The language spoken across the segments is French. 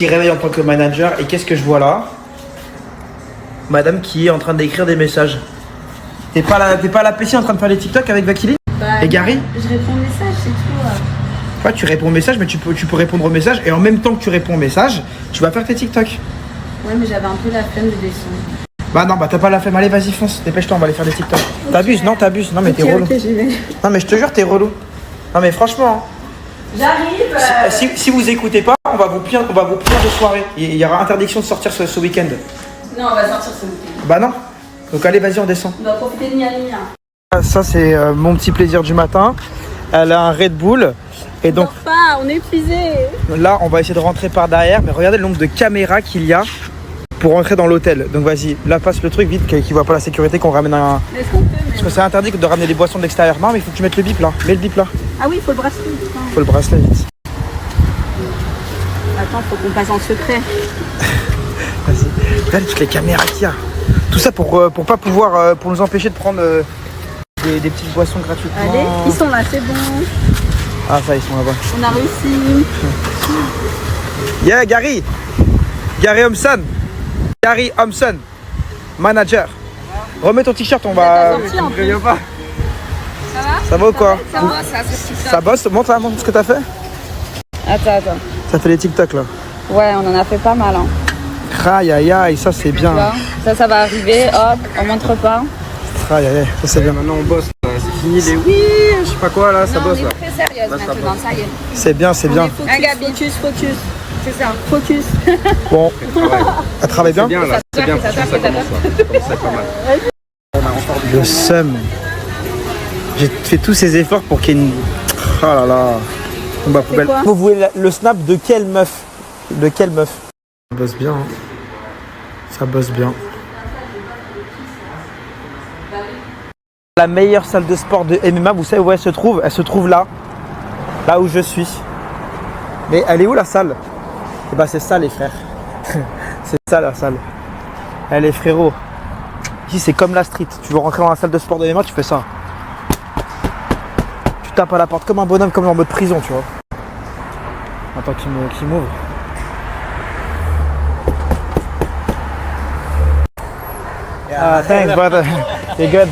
Je me réveille en tant que manager et qu'est-ce que je vois là? Madame qui est en train d'écrire des messages. T'es pas à la PC en train de faire des TikTok avec Vakili et Gary? Je réponds aux messages, c'est tout. Ouais, tu réponds aux messages, mais tu peux répondre aux messages et en même temps que tu réponds aux messages, tu vas faire tes TikTok. Ouais, mais j'avais un peu la flemme de descendre. Bah non, bah t'as pas la flemme, allez vas-y fonce, dépêche-toi, on va aller faire des TikTok. Okay. T'abuses, non t'abuses, non mais t'es relou. Ok, j'y vais. Non mais je te jure t'es relou. Non mais franchement. J'arrive. Si vous écoutez pas, on va vous punir de soirée. Il y aura interdiction de sortir ce week-end. Non, on va sortir ce week-end. Bah non. Donc allez vas-y on descend. On va profiter de Nia. Ça c'est mon petit plaisir du matin. Elle a un Red Bull. Et donc on est épuisé. Là on va essayer de rentrer par derrière, mais regardez le nombre de caméras qu'il y a pour rentrer dans l'hôtel. Donc vas-y, là passe le truc vite, qu'il voit pas la sécurité, qu'on ramène un... Est-ce qu'on peut, Parce que c'est interdit de ramener des boissons de l'extérieur. Non mais il faut que tu mettes le bip là, mets le bip là. Ah oui, il faut le bracelet. Faut le bracelet vite. Attends, faut qu'on passe en secret. Vas-y, regarde toutes les caméras qu'il y a. Tout ça pour pas pouvoir, pour nous empêcher de prendre des petites boissons gratuitement. Allez, ils sont là, c'est bon. Ah ça, ils sont là-bas. On a réussi. Yeah, Gary Thompson. Gary Thompson, manager. Remets ton t-shirt, on va... Ça va? Ça va ou quoi? Ça va, ça Ça bosse? Montre ce que t'as fait. Attends. Ça fait les TikTok là. Ouais, on en a fait pas mal. Hein. Aïe aïe aïe, ça c'est bien. Ça va arriver, hop, on montre pas. Aïe aïe aïe, ça c'est bien. Maintenant on bosse là, c'est fini les oui, je sais pas quoi là, ça bosse là. On est très sérieuse maintenant, ça y est. C'est bien, c'est bien. Focus. C'est ça, focus. Bon, elle travaille bien? C'est bien là, c'est bien, ça commence là. Ça commence à être pas mal. Le seum. J'ai fait tous ces efforts pour qu'il y ait une... Oh là là. Bon, bah, poubelle. Vous voulez le snap de quelle meuf? De quelle meuf? Ça bosse bien. Hein. Ça bosse bien. La meilleure salle de sport de MMA, vous savez où elle se trouve? Elle se trouve là. Là où je suis. Mais elle est où la salle? Eh bah c'est ça les frères. C'est ça la salle. Elle est frérot. Ici c'est comme la street. Tu veux rentrer dans la salle de sport de MMA, tu fais ça. Tu tapes à la porte comme un bonhomme, comme en mode prison, tu vois. Attends qu'il m'ouvre. Ah, thanks brother. You good?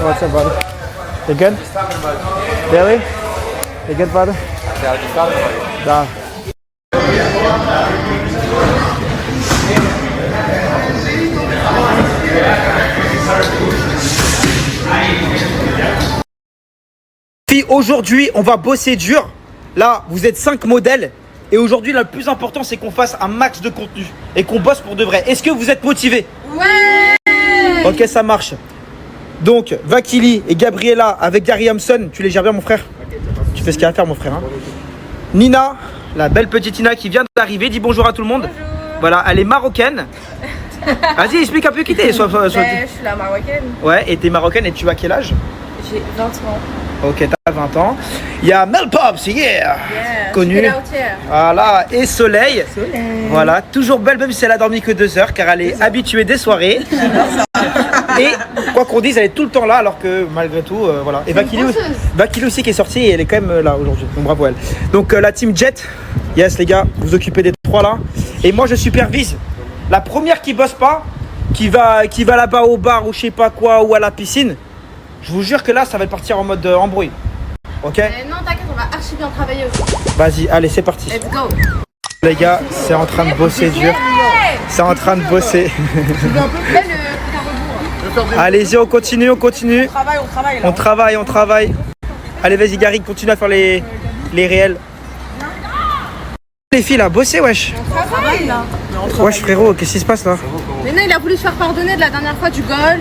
What's up brother? You good? Really? You good brother? Da. Aujourd'hui, on va bosser dur. Là, vous êtes 5 modèles. Et aujourd'hui, le plus important, c'est qu'on fasse un max de contenu. Et qu'on bosse pour de vrai. Est-ce que vous êtes motivés? Ouais. Ok, ça marche. Donc, Vakili et Gabriella avec Gary Thompson. Tu les gères bien, mon frère? Tu fais ce qu'il y a à faire, mon frère. Hein. Nina, la belle petite Nina qui vient d'arriver. Dis bonjour à tout le monde. Bonjour. Voilà, elle est marocaine. Vas-y, explique un peu qui t'es. Je suis la marocaine. Ouais, et t'es marocaine et tu as quel âge? J'ai 20 ans. Ok, t'as 20 ans. Il y a Mel Pops, connu. Voilà, et Soleil. Voilà, toujours belle, même si elle a dormi que 2 heures, car elle est habituée des soirées. Et quoi qu'on dise, elle est tout le temps là, alors que malgré tout, voilà. Et Vakili aussi qui est sortie, et elle est quand même là aujourd'hui. Donc bravo elle. Donc la team Jet, yes les gars, vous occupez des 3 là. Et moi je supervise. La première qui bosse pas, qui va là-bas au bar ou je sais pas quoi, ou à la piscine. Je vous jure que là, ça va partir en mode embrouille. Ok? Non, t'inquiète, on va archi bien travailler aussi. Vas-y, allez, c'est parti. Let's go. Les gars, c'est en train de bosser dur. C'est en train de bosser. Allez-y, on continue. On travaille là. On travaille. Allez, vas-y, Gary, continue à faire les réels. Les filles là, bossez, wesh. On travaille là. Wesh, frérot, qu'est-ce qui se passe là? Mais non, il a voulu se faire pardonner de la dernière fois du golf.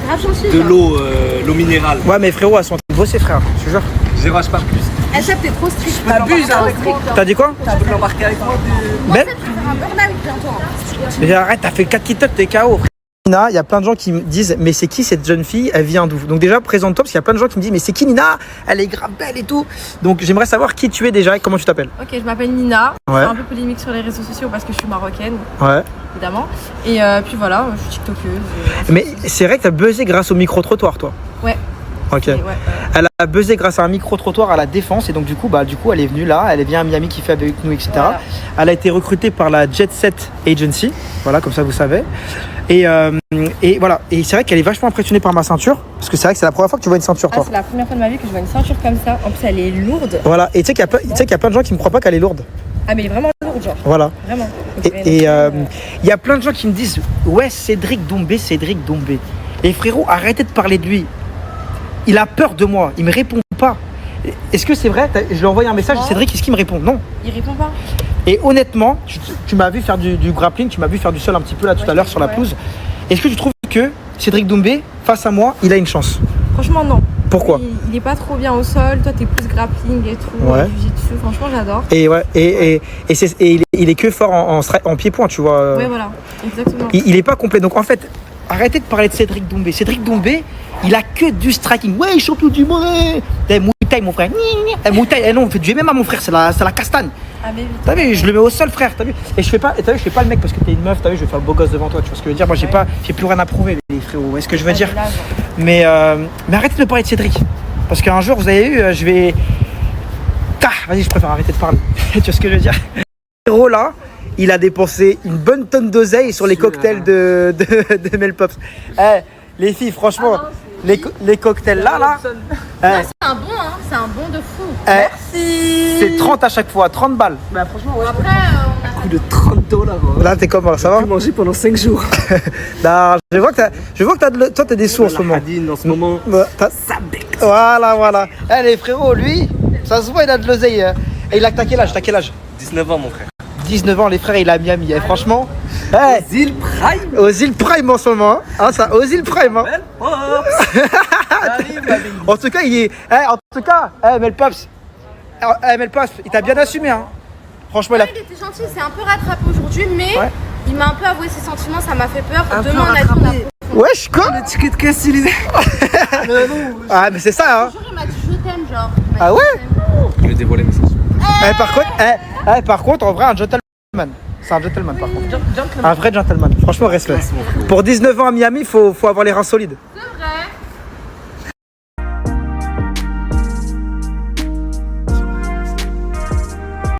Grave gentil. De l'eau minérale. Ouais, mais frérot, elles sont en train de bosser, frère. Je te jure. Zéro pas plus. Seb, t'es trop strict. T'abuses avec moi. T'as dit quoi? Tu peux l'embarquer avec moi. Ben Seb, tu vas faire un burn-out bientôt. Mais arrête, t'as fait 4 TikTok, t'es KO, frère. Nina, il y a plein de gens qui me disent mais c'est qui cette jeune fille, elle vient d'où? Donc déjà présente-toi parce qu'il y a plein de gens qui me disent mais c'est qui Nina, elle est grave belle et tout. Donc j'aimerais savoir qui tu es déjà et comment tu t'appelles. Ok, je m'appelle Nina. Ouais. Je suis un peu polémique sur les réseaux sociaux parce que je suis marocaine, Ouais. évidemment. Et puis voilà, je suis tiktokeuse. Mais c'est vrai que t'as buzzé grâce au micro-trottoir toi. Ouais. Ok. Ouais. Elle a buzzé grâce à un micro-trottoir à la Défense et donc du coup, elle est venue là, elle vient à Miami kiffer avec nous, etc. Voilà. Elle a été recrutée par la Jet Set Agency, voilà, comme ça vous savez. Et voilà, et c'est vrai qu'elle est vachement impressionnée par ma ceinture, parce que c'est vrai que c'est la première fois que tu vois une ceinture, toi. C'est la première fois de ma vie que je vois une ceinture comme ça. En plus, elle est lourde. Voilà, et tu sais qu'il y a plein de gens qui me croient pas qu'elle est lourde. Ah, mais elle est vraiment lourde, genre. Voilà. Vraiment. Et il y a plein de gens qui me disent ouais, Cédric Doumbé. Et frérot, arrêtez de parler de lui. Il a peur de moi, il me répond pas. Est-ce que c'est vrai? Je lui ai envoyé un message, Cédric, est-ce qu'il me répond? Non. Il répond pas. Et honnêtement, tu m'as vu faire du grappling, tu m'as vu faire du sol un petit peu là tout à l'heure sur la pelouse. Est-ce que tu trouves que Cédric Doumbé, face à moi, il a une chance? Franchement, non. Pourquoi? Il est pas trop bien au sol. Toi, t'es plus grappling et tout. Ouais. Jiu-jitsu. Franchement, j'adore. Et ouais, il est que fort en pied-point, tu vois. Ouais, voilà. Exactement. Il est pas complet. Donc en fait, arrêtez de parler de Cédric Doumbé. Cédric Doumbé, il a que du striking. Ouais, champion du monde. Muay Thai, mon frère. Muay Thai, non, on fait du MMA, mon frère. C'est la castagne. Ah, mais vite. T'as vu, je le mets au sol, frère. T'as vu. Et je fais pas le mec parce que t'es une meuf. T'as vu, je vais faire le beau gosse devant toi. Tu vois ce que je veux dire? Moi, j'ai plus rien à prouver, les frérots. Est-ce que je veux dire? Mais arrêtez de parler de Cédric. Parce qu'un jour, vous avez eu, je vais. Vas-y, je préfère arrêter de parler. Tu vois ce que je veux dire? Le héros là, il a dépensé une bonne tonne d'oseille sur les cocktails de Melpops. Les filles, franchement, les cocktails là. C'est un bon, hein. C'est un bon de fou. Merci. C'est 30 à chaque fois, 30 balles. Bah franchement, ouais. Après, on a Plus de $30. Là, t'es comment? Ça va? J'ai mangé pendant 5 jours. Non, je vois que toi, t'as des sous en ce moment. En ce moment, Ça bec. Voilà. Les frérots, lui, ça se voit, il a de l'oseille. Et il a t'as quel âge? 19 ans, mon frère. 19 ans, les frères, il est à Miami. Et franchement, Zil Prime. aux îles Prime en ce moment. Aux îles Prime. En tout cas, il est. Melpops, il t'a bien assumé. Hein. Franchement, il était gentil, c'est un peu rattrapé aujourd'hui, mais il m'a un peu avoué ses sentiments, ça m'a fait peur. Demain, on a dit, on a Wesh, quoi? Le ticket de caisse, il est. Ah, mais c'est ça, hein. toujours, il m'a dit je t'aime, genre. Ah ouais? Je vais dévoiler mes sensations. Par contre, en vrai, un gentleman. C'est un gentleman, par contre. Un vrai gentleman. Franchement, respect. Pour 19 ans à Miami, faut avoir les reins solides.